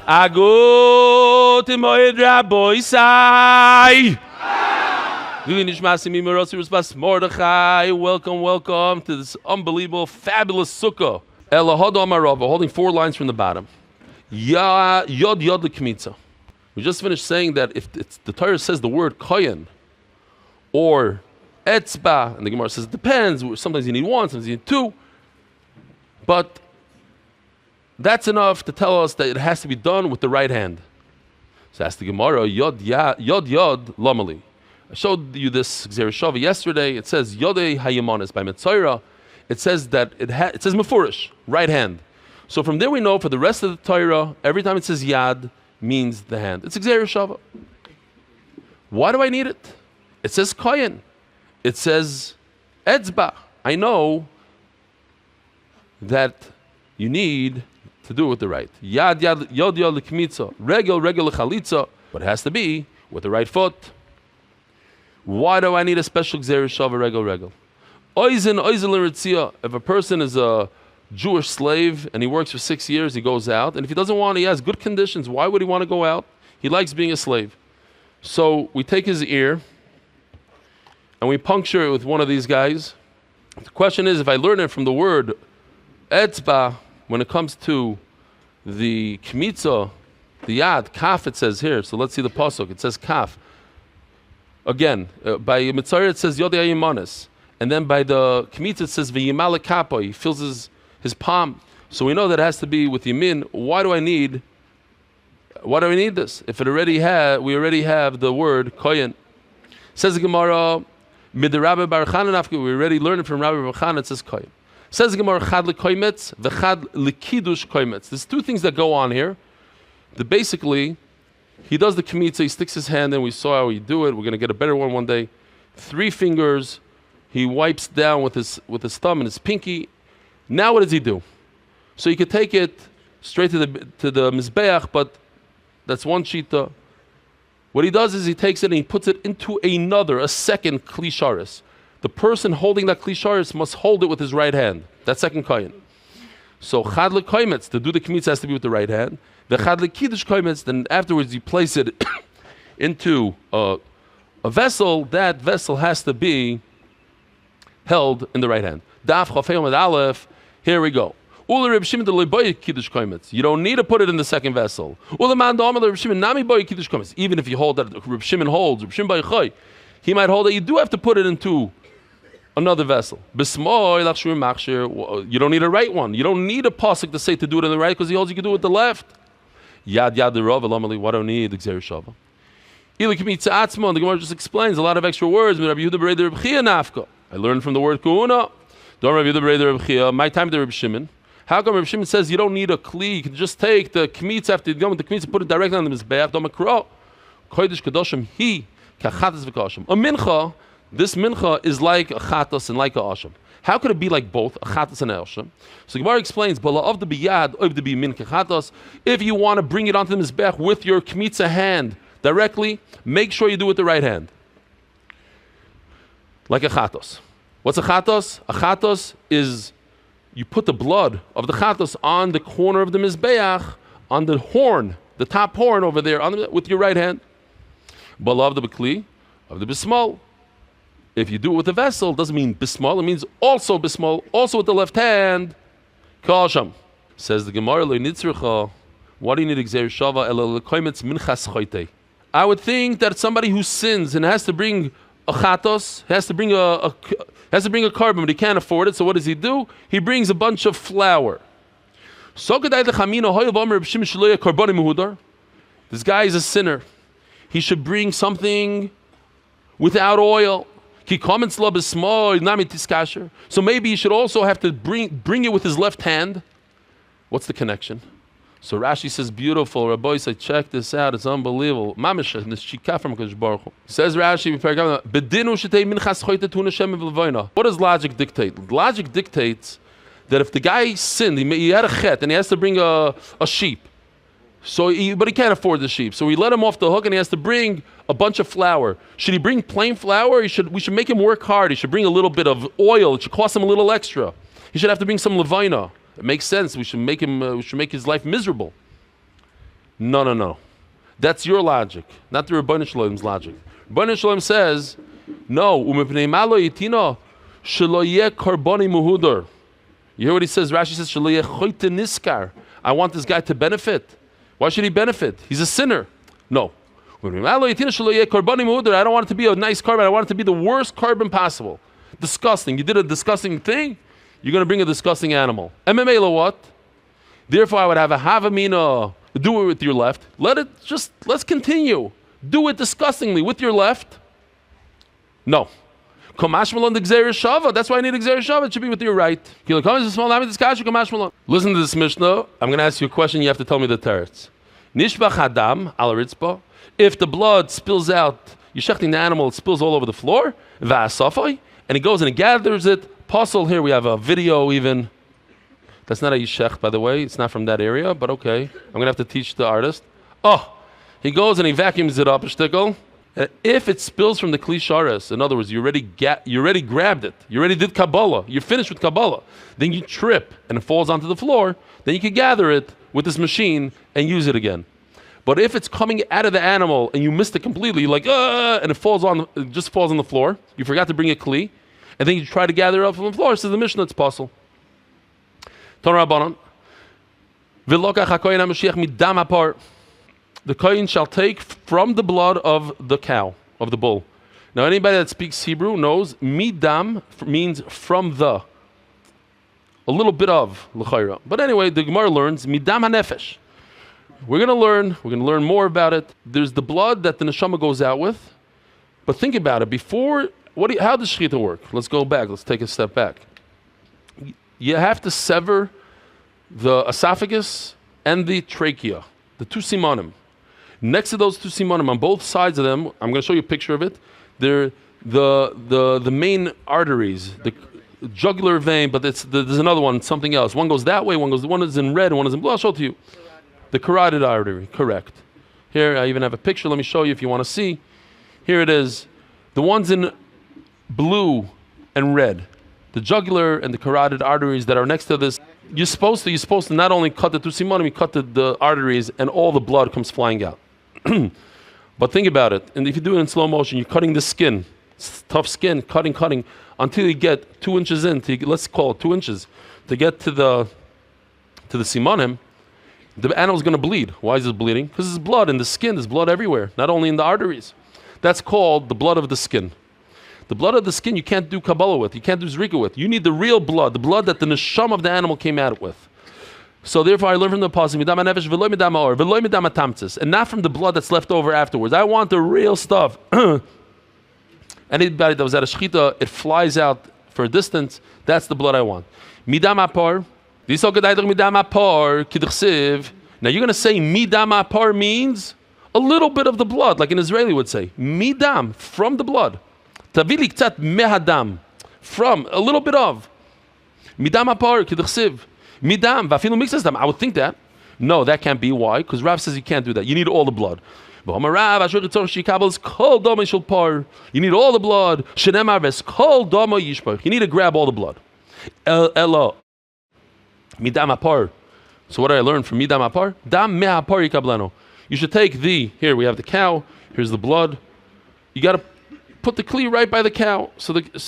Agut Moed Rabbi Sai. Welcome to this unbelievable, fabulous sukkah. Elahad Amarava, holding 4 lines from the bottom. Yod Yod L'Kmitza. We just finished saying that if the Torah says the word kohen or etzba, and the Gemara says it depends. Sometimes you need 1, sometimes you need 2. But that's enough to tell us that it has to be done with the right hand. So that's the Gemara, Yod Lamali. I showed you this Gzeir Shava yesterday. It says Yodei Hayamanis by Metzora. It says that it says Mefurish, right hand. So from there we know for the rest of the Torah, every time it says Yad, means the hand. It's Gzeir Shava. Why do I need it? It says Kohen. It says Etzba. I know that you need to do it with the right. Yad l'kmitza, regel l'chalitza, but it has to be with the right foot. Why do I need a special gzeir shava regel? Oizen l'ritzia. If a person is a Jewish slave and he works for 6 years, he goes out, and if he doesn't want, he has good conditions. Why would he want to go out? He likes being a slave. So we take his ear and we puncture it with one of these guys. The question is, if I learn it from the word etzba, when it comes to the kmitza, the yad, kaf, it says here. So let's see the pasuk. It says kaf. Again, by Mitzvah it says Yodei Yimanis. And then by the kmitza it says V'yimale kapo. He fills his palm. So we know that it has to be with Yamin. Why do I need this? If we already have the word kohen. Says the Gemara, Mid Rabbi Bar Chanan, we already learned it from Rabbi Bar Chanan, it says kohen. Says the Gemara, Chad l'koimetz, v'chad l'kidush koimetz. There's 2 things that go on here. Basically, he does the kmitza, he sticks his hand in, we saw how he do it, we're going to get a better one day. 3 fingers, he wipes down with his thumb and his pinky. Now what does he do? So you could take it straight to the mizbeach, but that's one shita. What he does is he takes it and he puts it into a second kli sharis. The person holding that kli sharis must hold it with his right hand. That second kohen. So chad l'koimetz, to do the kmitza has to be with the right hand. The chad l'kiddush koimetz, then afterwards you place it into a vessel. That vessel has to be held in the right hand. Daf Amud Aleph. Here we go. You don't need to put it in the second vessel. Even if you hold that Reb Shimon holds, he might hold that you do have to put it into another vessel. You don't need a right one. You don't need a pasuk to say to do it in the right, because he holds you can do it with the left. What do I need? The Gzeir Shava. The Gemara just explains a lot of extra words. I learned from the word kuhuna. My time to Reb Shimon. How come Reb Shimon says you don't need a kli? You can just take the kmitz after you're done with the kmitz, put it directly on the mizbeach. Kodesh kadoshim hi kachatas v'kashim. A mincha, this mincha is like a chatas and like a asham. How could it be like both, a chatas and a asham? So Gemara explains, bala of the biyad, of the min kachatas. If you want to bring it onto the mizbeach with your kmitza hand directly, make sure you do it with the right hand, like a chatas. What's a chatas? A chatas is you put the blood of the chatas on the corner of the mizbeach, on the horn, the top horn over there, with your right hand. Bala of the bekli, of the bismol. If you do it with a vessel, it doesn't mean bismol, it means also bismol, also with the left hand. Kasham. Says the Gemara, lo nitzricha. What do you need gzeir shava? Ela lekoimetz minchas choytei. I would think that somebody who sins and has to bring a chatos, has to bring a carbon, but he can't afford it. So what does he do? He brings a bunch of flour. This guy is a sinner. He should bring something without oil. So maybe he should also have to bring it with his left hand. What's the connection? So Rashi says, beautiful. Rabbi said, check this out. It's unbelievable. Says Rashi, what does logic dictate? Logic dictates that if the guy sinned, he had a chet, and he has to bring a sheep. But he can't afford the sheep. So we let him off the hook, and he has to bring a bunch of flour. Should he bring plain flour? We should make him work hard. He should bring a little bit of oil. It should cost him a little extra. He should have to bring some levina. It makes sense. We should make him. We should make his life miserable. No. That's your logic, not the Rebbeinu Shalom's logic. Rebbeinu Shalom says, no. You hear what he says? Rashi says, niskar. I want this guy to benefit. Why should he benefit? He's a sinner. No. I don't want it to be a nice carbon. I want it to be the worst carbon possible. Disgusting. You did a disgusting thing, you're going to bring a disgusting animal. MMA what? Therefore, I would have a havamina. Do it with your left. Let's continue. Do it disgustingly with your left. No. That's why I need Gzeir Shava. It should be with your right. Listen to this Mishnah. I'm going to ask you a question. You have to tell me the teretz. Nishbach Adam al Ritzba. If the blood spills out, you're shechting the animal, it spills all over the floor. Va'asafai. And he goes and he gathers it. Puzzle, here we have a video even. That's not a yishech, by the way. It's not from that area, but okay. I'm going to have to teach the artist. Oh, he goes and he vacuums it up a shtickle. If it spills from the kli sharas, in other words, you already grabbed it. You already did Kabbalah. You're finished with Kabbalah. Then you trip and it falls onto the floor. Then you can gather it with this machine and use it again. But if it's coming out of the animal and you missed it completely, you're like, and it just falls on the floor. You forgot to bring a kli. And then you try to gather it up from the floor. Says the Mishnah, it's possible. The kohen shall take from the blood of the cow, of the bull. Now, anybody that speaks Hebrew knows midam means from the. A little bit of l'chayra. But anyway, the Gemara learns midam hanefesh. We're going to learn more about it. There's the blood that the neshama goes out with. But think about it. How does shechita work? Let's go back. Let's take a step back. You have to sever the esophagus and the trachea, the two simonim. Next to those two simonim, on both sides of them, I'm going to show you a picture of it. They're the main arteries, the jugular vein, but there's another one, something else. One goes that way, one is in red, one is in blue. I'll show it to you. The carotid artery, correct. Here, I even have a picture. Let me show you if you want to see. Here it is. The ones in blue and red. The jugular and the carotid arteries that are next to this, you're supposed to not only cut the two simonim, you cut the arteries and all the blood comes flying out. But think about it, and if you do it in slow motion, you're cutting the skin, it's tough skin, cutting, until you get 2 inches in, let's call it 2 inches, to get to the simonim, the animal's going to bleed. Why is it bleeding? Because there's blood in the skin, there's blood everywhere, not only in the arteries. That's called the blood of the skin. The blood of the skin you can't do Kabbalah with. You can't do Zrika with. You need the real blood, the blood that the neshama of the animal came out with. So therefore I learned from the pasuk, midam hanefesh v'lo midam ha'or, v'lo midam hatamtzis, and not from the blood that's left over afterwards. I want the real stuff. Anybody that was at a shechita, it flies out for a distance. That's the blood I want. Midam ha'par. Midam ha'par k'dechsiv. Now you're going to say midam ha'par means a little bit of the blood, like an Israeli would say. Midam, from the blood. Tavili k'tzat mehadam, from a little bit of. Midam ha'par k'dechsiv. Midam v'afilu mixas dam. I would think that. No, that can't be. Why? Because Rav says you can't do that. You need all the blood. You need all the blood. You need to grab all the blood. Midam ha'par. So what do I learn from midam ha'par? Dam meha'par yikablano. You should take here we have the cow, here's the blood. You got to put the kli right by the cow, so it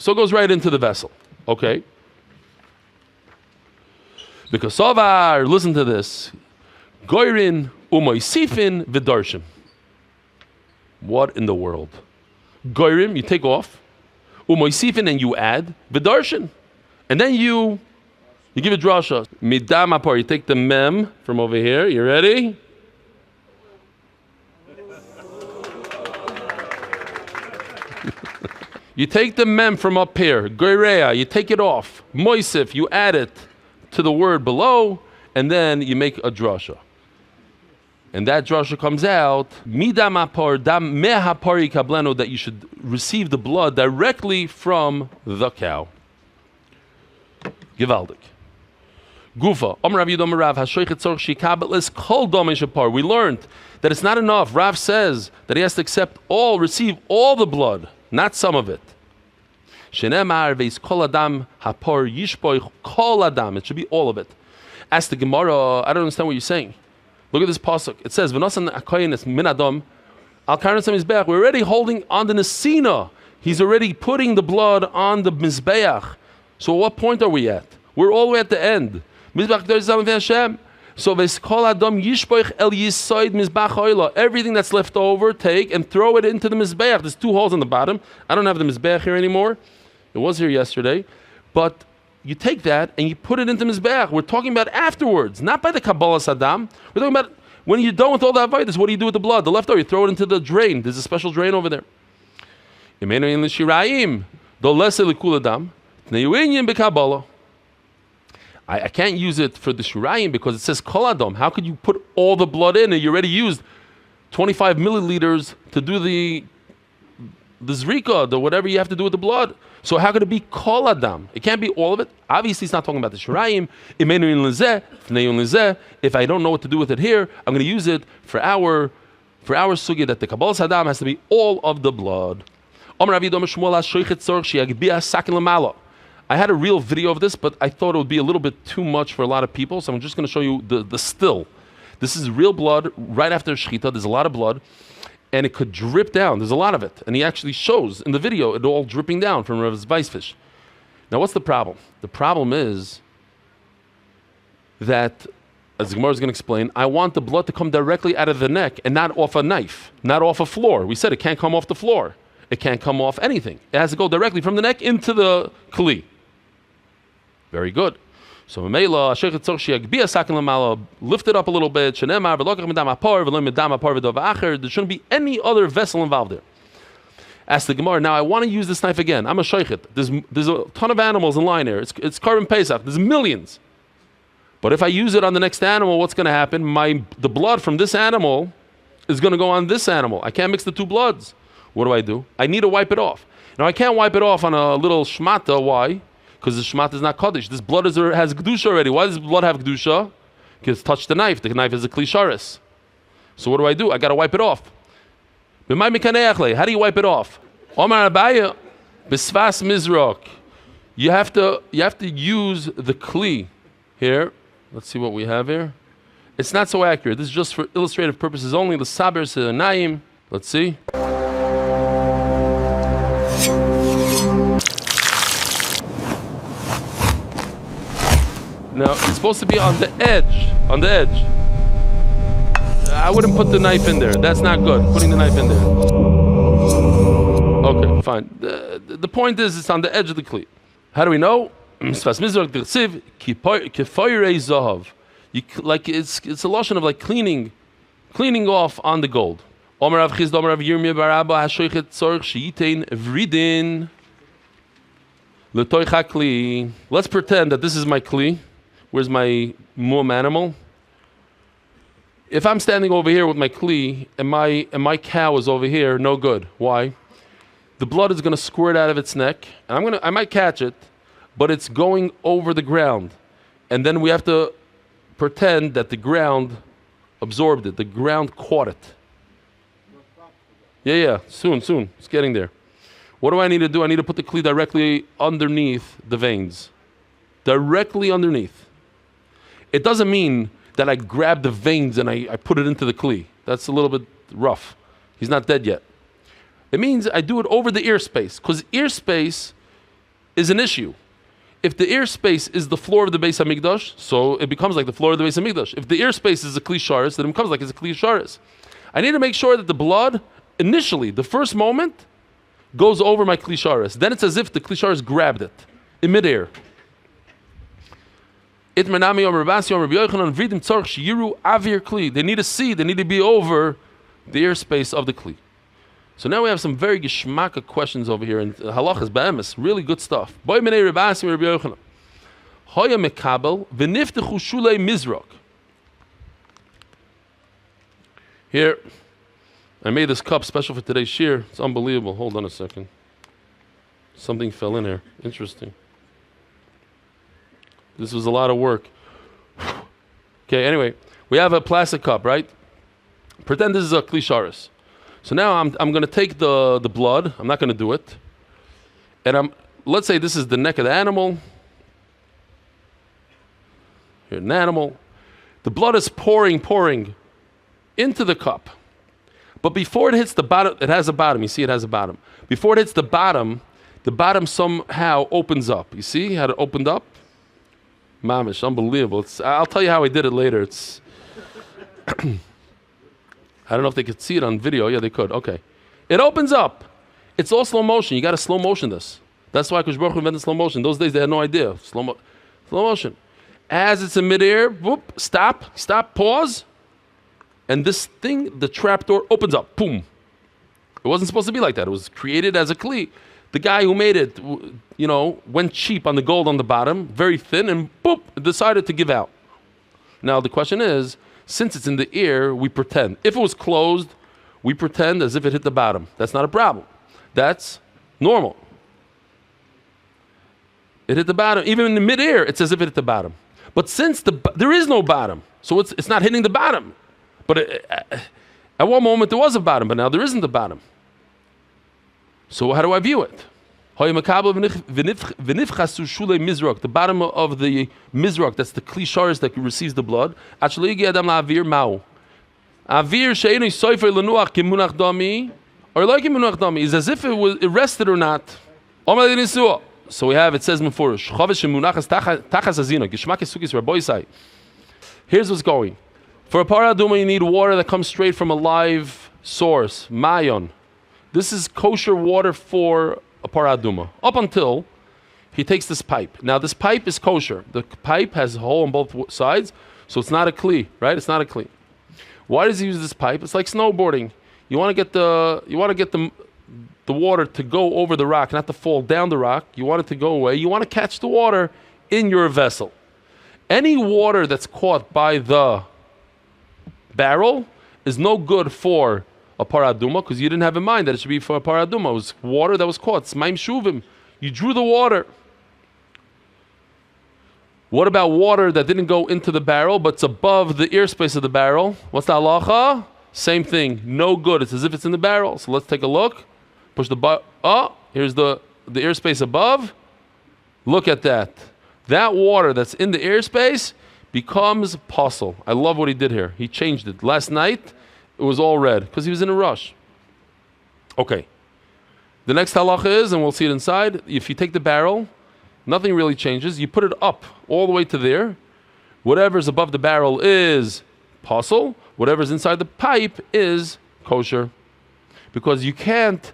goes right into the vessel. Okay? Because Savar, listen to this. Goyrin umoisifin v'darshim. What in the world? Goyrim, you take off. Umoisifin, and you add. V'darshin. And then you give a drasha. Midam ha'par, you take the mem from over here. You ready? You take the mem from up here, goirea, you take it off. Moisif, you add it to the word below, and then you make a drasha. And that drasha comes out, midam ha'par, dam meha'pari kableno, that you should receive the blood directly from the cow. Givaldik. Gufa, Rav Yudom Rav, hashoichet tzorch shikabel kol domesh ha'par. We learned that it's not enough. Rav says that he has to receive all the blood, not some of it. Shenemar veis kol adam hapor yishpoich kol adam. It should be all of it. Ask the Gemara, I don't understand what you're saying. Look at this pasuk. It says, "V'nosan akoyenes min adam al karnas mizbeach." We're already holding on the nesina. He's already putting the blood on the mizbeach. So what point are we at? We're all the way at the end. Mizbeach k'dosh zam v'Hashem. So v'skol adam yishpoich el yisoid mizbach oila. Everything that's left over, take and throw it into the mizbeach. There's 2 holes on the bottom. I don't have the mizbeach here anymore. It was here yesterday, but you take that and you put it into mizbeach. We're talking about afterwards, not by the Kabbalah Saddam. We're talking about when you're done with all the avodas. What do you do with the blood? The leftover, you throw it into the drain. There's a special drain over there. I can't use it for the shirayim because it says kol adam. How could you put all the blood in and you already used 25 milliliters to do the zrika, the whatever you have to do with the blood? So how could it be kol adam? It can't be all of it. Obviously, it's not talking about the shirayim. If I don't know what to do with it here, I'm going to use it for our sugya that the Kabbalah Saddam has to be all of the blood. I had a real video of this, but I thought it would be a little bit too much for a lot of people, so I'm just going to show you the still. This is real blood right after Shechita. There's a lot of blood, and it could drip down. There's a lot of it, and he actually shows in the video it all dripping down from Rav Weissfish. Now, what's the problem? The problem is that, as the Gemara is going to explain, I want the blood to come directly out of the neck and not off a knife, not off a floor. We said it can't come off the floor. It can't come off anything. It has to go directly from the neck into the kli. Very good. So Mamela, Shechet Tzorchi Agbia Sakin Lamala, lift it up a little bit. Shenemar, Velokach Medam Apar, Velom Medam Apar Vedov Acher. There shouldn't be any other vessel involved there. Ask the Gemara, now I want to use this knife again. I'm a Shechet. There's a ton of animals in line here. It's Carbon Pesach. There's millions. But if I use it on the next animal, what's going to happen? The blood from this animal is going to go on this animal. I can't mix the 2 bloods. What do? I need to wipe it off. Now I can't wipe it off on a little shmata. Why? Because the shmata is not kaddish. This blood has kedusha already. Why does blood have kedusha? Because it's touched the knife. The knife is a kli sharis. So what do? I got to wipe it off. How do you wipe it off? Omar Abaya, besvas mizrok. You have to use the kli here. Let's see what we have here. It's not so accurate. This is just for illustrative purposes only. The saber naim. Let's see. Now, it's supposed to be on the edge. I wouldn't put the knife in there. That's not good, putting the knife in there. Okay, fine. The point is, it's on the edge of the kli. How do we know? It's a lotion of like cleaning off on the gold. Let's pretend that this is my kli. Where's my mum animal? If I'm standing over here with my kli and my cow is over here, no good. Why? The blood is going to squirt out of its neck, and I might catch it, but it's going over the ground, and then we have to pretend that the ground absorbed it. The ground caught it. Yeah. Soon. It's getting there. What do I need to do? I need to put the kli directly underneath the veins. Directly underneath. It doesn't mean that I grab the veins and I put it into the kli. That's a little bit rough. He's not dead yet. It means I do it over the ear space, because ear space is an issue. If the ear space is the floor of the Beis Hamikdash, so it becomes like the floor of the Beis Hamikdash. If the ear space is a kli sharis, then it becomes like it's a kli sharis. I need to make sure that the blood, initially, the first moment, goes over my kli sharis. Then it's as if the kli sharis grabbed it in midair. They need to see, they need to be over the airspace of the kli. So now we have some very geschmacka questions over here, and halachas ba'emes, really good stuff. Here, I made this cup special for today's shir. It's unbelievable. Hold on a second. Something fell in here. Interesting. This was a lot of work. Okay, anyway, we have a plastic cup, right? Pretend this is a kli sharis. So now I'm going to take the blood. I'm not going to do it. And let's say this is the neck of the animal. Here's an animal. The blood is pouring into the cup. But before it hits the bottom, it has a bottom. You see it has a bottom. Before it hits the bottom somehow opens up. You see how it opened up? Mamish, unbelievable. I'll tell you how I did it later. I don't know if they could see it on video. Yeah, they could. Okay. It opens up. It's all slow motion. You got to slow motion this. That's why Kosh Baruch Hu invented slow motion. Those days they had no idea. Slow motion. As it's in midair, whoop, stop, pause. And this thing, the trapdoor opens up. Boom. It wasn't supposed to be like that. It was created as a kli. The guy who made it, went cheap on the gold on the bottom, very thin, and boop, decided to give out. Now the question is, since it's in the air, we pretend. If it was closed, we pretend as if it hit the bottom. That's not a problem. That's normal. It hit the bottom. Even in the midair, it's as if it hit the bottom. But since there is no bottom, so it's not hitting the bottom. But at one moment there was a bottom, but now there isn't a bottom. So how do I view it? The bottom of the mizrak, that's the kli sharis that receives the blood. Is as if it rested or not. So we have, it says Mefurish. Here's what's going. For a paraduma, you need water that comes straight from a live source, mayon. This is kosher water for a paraduma. Up until he takes this pipe. Now this pipe is kosher. The pipe has a hole on both sides, so it's not a kli, right? It's not a kli. Why does he use this pipe? It's like snowboarding. You want to get the water to go over the rock, not to fall down the rock. You want it to go away. You want to catch the water in your vessel. Any water that's caught by the barrel is no good for a paraduma because you didn't have in mind that it should be for a paraduma. It was water that was caught. It's maim shuvim. You drew the water. What about water that didn't go into the barrel but it's above the airspace of the barrel? What's the halacha? Same thing. No good. It's as if it's in the barrel. So let's take a look. Push the button. Oh, here's the airspace above. Look at that. That water that's in the airspace becomes puzzle. I love what he did here. He changed it. Last night, it was all red because he was in a rush. Okay. The next halacha is, and we'll see it inside, if you take the barrel, nothing really changes. You put it up all the way to there. Whatever's above the barrel is puzzle. Whatever's inside the pipe is kosher. Because you can't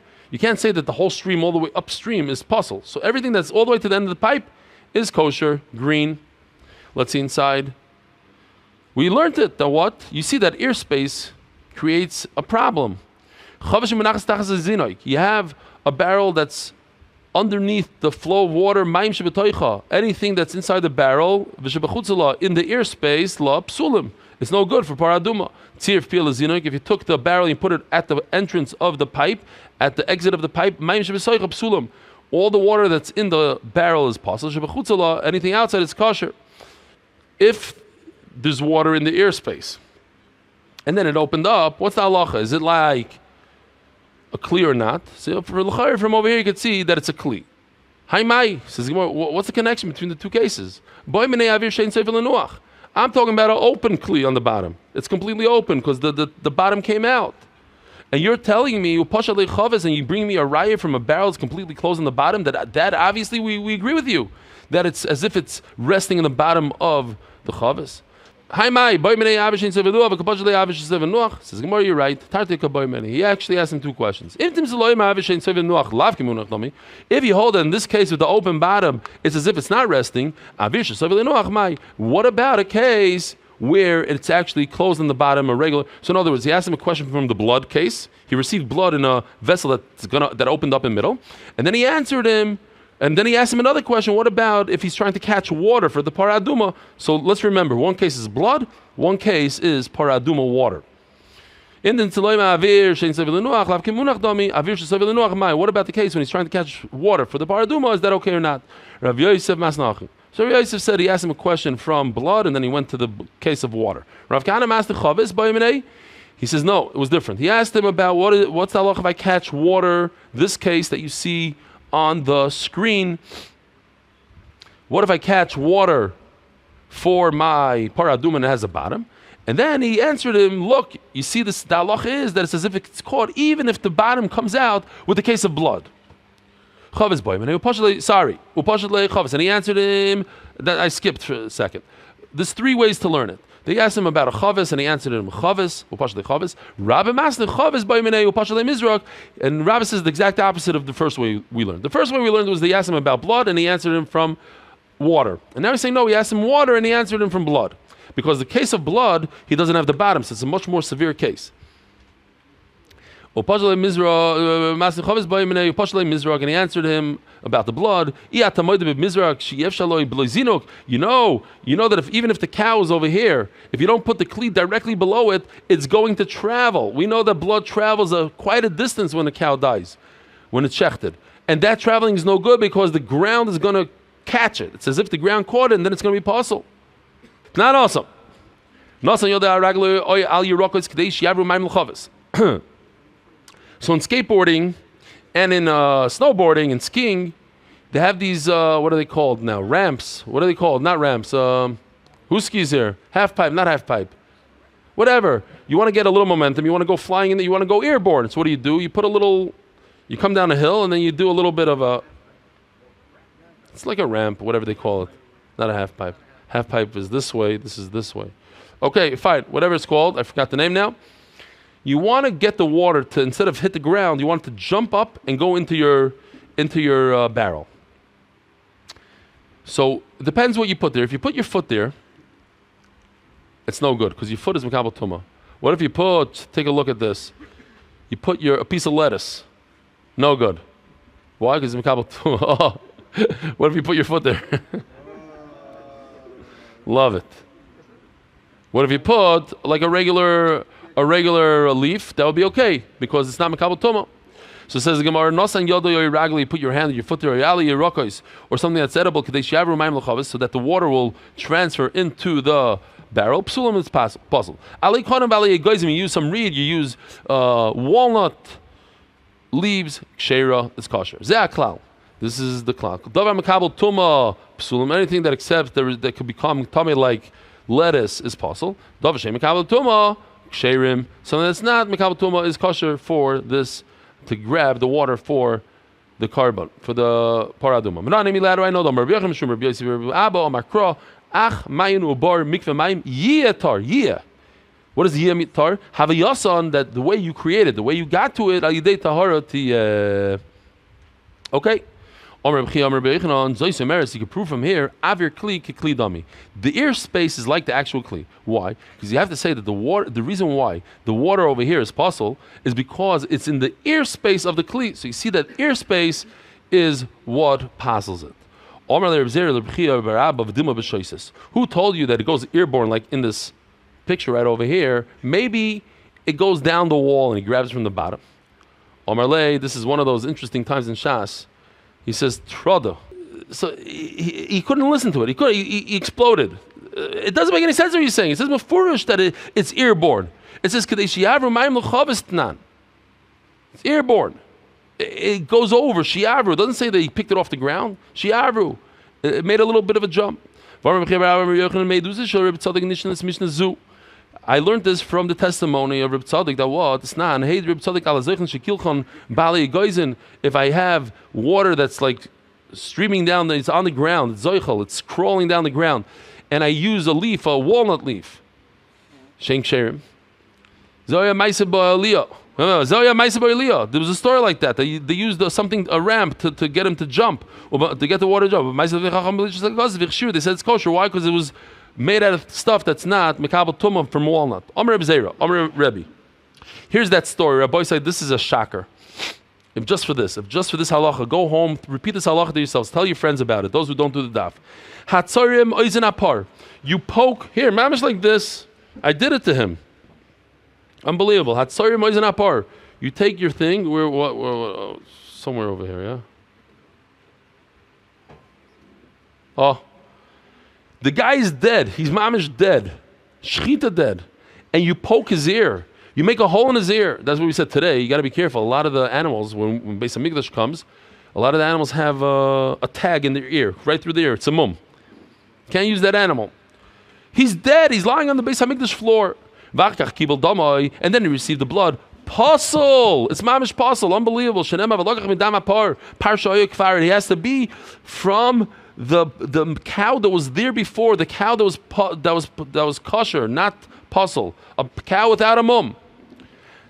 say that the whole stream all the way upstream is puzzle. So everything that's all the way to the end of the pipe is kosher, green. Let's see inside. We learned it. That what? You see that airspace creates a problem. You have a barrel that's underneath the flow of water. Anything that's inside the barrel, in the airspace, la psulim. It's no good for paraduma. If you took the barrel and you put it at the entrance of the pipe, at the exit of the pipe, all the water that's in the barrel is possible. Anything outside is kosher. If there's water in the airspace, and then it opened up, what's the halacha? Is it like a kli or not? So from over here you can see that it's a kli. Hi mai, says what's the connection between the two cases? I'm talking about an open kli on the bottom. It's completely open because the bottom came out. And you're telling me, and you bring me a raya from a barrel that's completely closed on the bottom, that obviously we agree with you. That it's as if it's resting in the bottom of the chavis. Says Gemara, you're right. He actually asked him two questions. If you hold it in this case with the open bottom, it's as if it's not resting. What about a case where it's actually closed on the bottom, a regular? So in other words, he asked him a question from the blood case. He received blood in a vessel that opened up in the middle, and then he answered him. And then he asked him another question. What about if he's trying to catch water for the paraduma? So let's remember, one case is blood, one case is paraduma water. What about the case when he's trying to catch water for the paraduma? Is that okay or not? Rav Yosef Masnachi. So Rav Yosef said he asked him a question from blood, and then he went to the case of water. Rav Kahana asked the chavis b'yminei. He says no, it was different. He asked him about what's the halacha if I catch water. This case that you see on the screen, what if I catch water for my paradum and it has a bottom? And then he answered him, look, you see this, the halacha is that it's as if it's caught even if the bottom comes out with a case of blood. Sorry. And he answered him, that I skipped for a second. There's 3 ways to learn it. They asked him about a chavis, and he answered him chavis, upashle chavis. Rabbi masle chavis b'yminei upashle mizrak, and Rabbi says the exact opposite of the first way we learned. The first way we learned was they asked him about blood, and he answered him from water. And now he's saying no, he asked him water, and he answered him from blood, because the case of blood he doesn't have the bottom, so it's a much more severe case. And he answered him about the blood. You know that even if the cow is over here, if you don't put the kli directly below it, it's going to travel. We know that blood travels quite a distance when a cow dies, when it's shechted. And that traveling is no good because the ground is going to catch it. It's as if the ground caught it and then it's going to be possible. Not awesome. So in skateboarding and in snowboarding and skiing, they have these, what are they called now? Ramps. What are they called? Not ramps. Who skis here? Half pipe, not half pipe. Whatever. You want to get a little momentum. You want to go flying in there. You want to go airborne. So what do? You put a little, you come down a hill and then you do a little bit of a, it's like a ramp, whatever they call it. Not a half pipe. Half pipe is this way. This is this way. Okay, fine. Whatever it's called. I forgot the name now. You want to get the water to, instead of hit the ground, you want it to jump up and go into your barrel. So it depends what you put there. If you put your foot there, it's no good because your foot is mekabel tumah. What if you put, take a look at this, you put a piece of lettuce? No good. Why? Because it's mekabel tumah. What if you put your foot there? Love it. What if you put like a regular leaf? That would be okay because it's not mekabel tumah. So it says the Gemara, "Nosan yodo yoyragli," you put your hand, your foot there, or something that's edible, so that the water will transfer into the barrel. Psulim is possible. You use some reed, you use walnut leaves. Kshera is kosher. Ze'aklal. This is the klal. Davar mekabel tumah psulim. Anything that accepts that could become tummy like lettuce is possible. Davar shem mekabel tumah ksherim. Something that's not mekabel tumah is kosher for this, to grab the water for the carbon, for the paraduma. I know them. What is yiyatar? Have a yasan, that the way you created, the way you got to it, okay. You can prove from here, avir kli kli dami. The ear space is like the actual kli. Why? Because you have to say that the water, the reason why the water over here is possible is because it's in the ear space of the kli. So you see that ear space is what puzzles it. Who told you that it goes airborne like in this picture right over here? Maybe it goes down the wall and he grabs from the bottom. Omarle, this is one of those interesting times in Shas. He says, Troda. So he couldn't listen to it. He exploded. It doesn't make any sense what he's saying. It says mefurish that it's airborne. It says Kadesh Yavru Mayim L'Chavistnan. It's airborne. It goes over. Shiavru. It doesn't say that he picked it off the ground. Shiavru. It made a little bit of a jump. I learned this from the testimony of Reb Tzaddik that what Snan hey Reb Tzaddik ala zeichen shekilchon bali goizen. If I have water that's like streaming down, it's on the ground, it's zoichel, it's crawling down the ground, and I use a leaf, a walnut leaf. Shenk sherim. Zoya ma'aseh ba'aliyah. Zoya ma'aseh ba'aliyah. There was a story like that. They used a ramp to get him to jump, or to get the water to jump. They said it's kosher. Why? Because it was made out of stuff that's not mekabel tumah from walnut. Amr Reb Zera, Amr Rebbe. Here's that story. Rabbi said this is a shocker. If just for this halacha, go home, repeat this halacha to yourselves. Tell your friends about it. Those who don't do the daf. Hatzarim oizen apar. You poke here, mamish like this. I did it to him. Unbelievable. Hatzarim oizen apar. You take your thing. We're somewhere over here. Yeah. Oh. The guy is dead. He's mamish dead. Shechita dead. And you poke his ear. You make a hole in his ear. That's what we said today. You got to be careful. A lot of the animals, when Beis Hamikdash comes, A lot of the animals have a tag in their ear, right through the ear. It's a mum. Can't use that animal. He's dead. He's lying on the Beis Hamikdash floor. And then he received the blood. Puzzle. It's mamish puzzle. Unbelievable. He has to be from the cow that was there before, the cow that was kosher, not puzzle. A cow without a mum.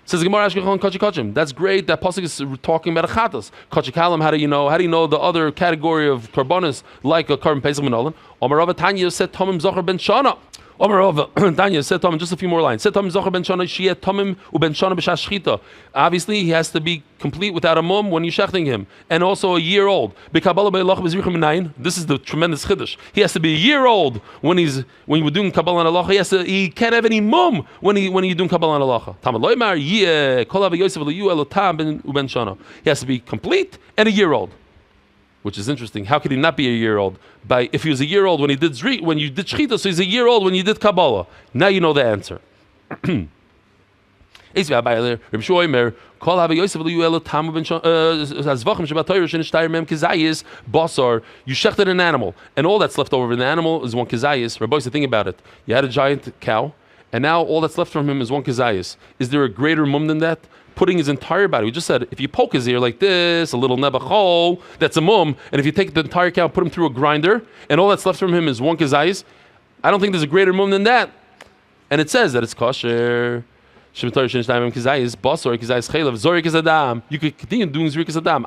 Says Gemara Ashkechon Kachi Kachim. That's great. That pasuk is talking about a chatas. Kachi Kalam. How do you know? How do you know the other category of karbonis like a carbon pesach minolan? Omar Rava Tanya said Tomim Zocher ben Shana. Omar Rava Tanya said Tomim. Just a few more lines. Said Tomim Zocher ben Shana. Shiyeh Tomim uben Shana b'shas shchita. Obviously, he has to be complete without a mum when you're shechting him, and also a year old. This is the tremendous chiddush. He has to be a year old when we're doing kabbalah and halacha. He can't have any mum when you're doing kabbalah and halacha. He has to be complete and a year old, which is interesting. How could he not be a year old? If he was a year old when you did shechita, so he's a year old when you did kabbalah. Now you know the answer. You shechted an animal, and all that's left over in the animal is one kizayis. Rabbi said, think about it. You had a giant cow, and now all that's left from him is one kizayis. Is there a greater mum than that? Putting his entire body. We just said, if you poke his ear like this, a little nebachol, that's a mum. And if you take the entire cow, put him through a grinder, and all that's left from him is one kizayis, I don't think there's a greater mum than that. And it says that it's kosher. You could continue doing zrikas adam.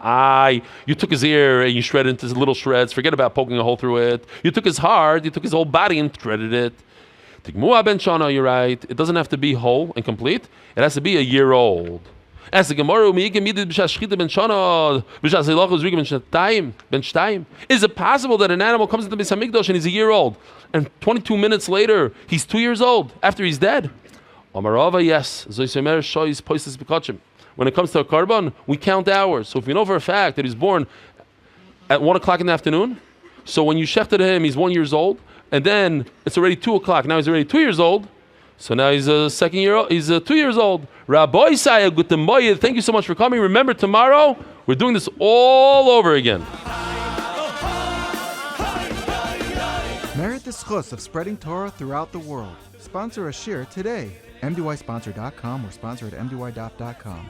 You took his ear and you shredded it into little shreds. Forget about poking a hole through it. You took his heart, you took his whole body and shredded it. You're right. It doesn't have to be whole and complete. It has to be a year old. As the Gemara, is it possible that an animal comes into Beis Hamikdash and he's a year old, and 22 minutes later he's 2 years old after he's dead? Amarava, yes. When it comes to a carbon, we count hours. So if we know for a fact that he's born at 1 o'clock in the afternoon, so when you shechted him, he's 1 year old, and then it's already 2 o'clock. Now he's already 2 years old. So now he's a 2 years old. Rabbi Saya Gutamoyed, thank you so much for coming. Remember, tomorrow we're doing this all over again. Merit the schus of spreading Torah throughout the world. Sponsor a shir today. MDYsponsor.com or sponsor at MDYDAF.com.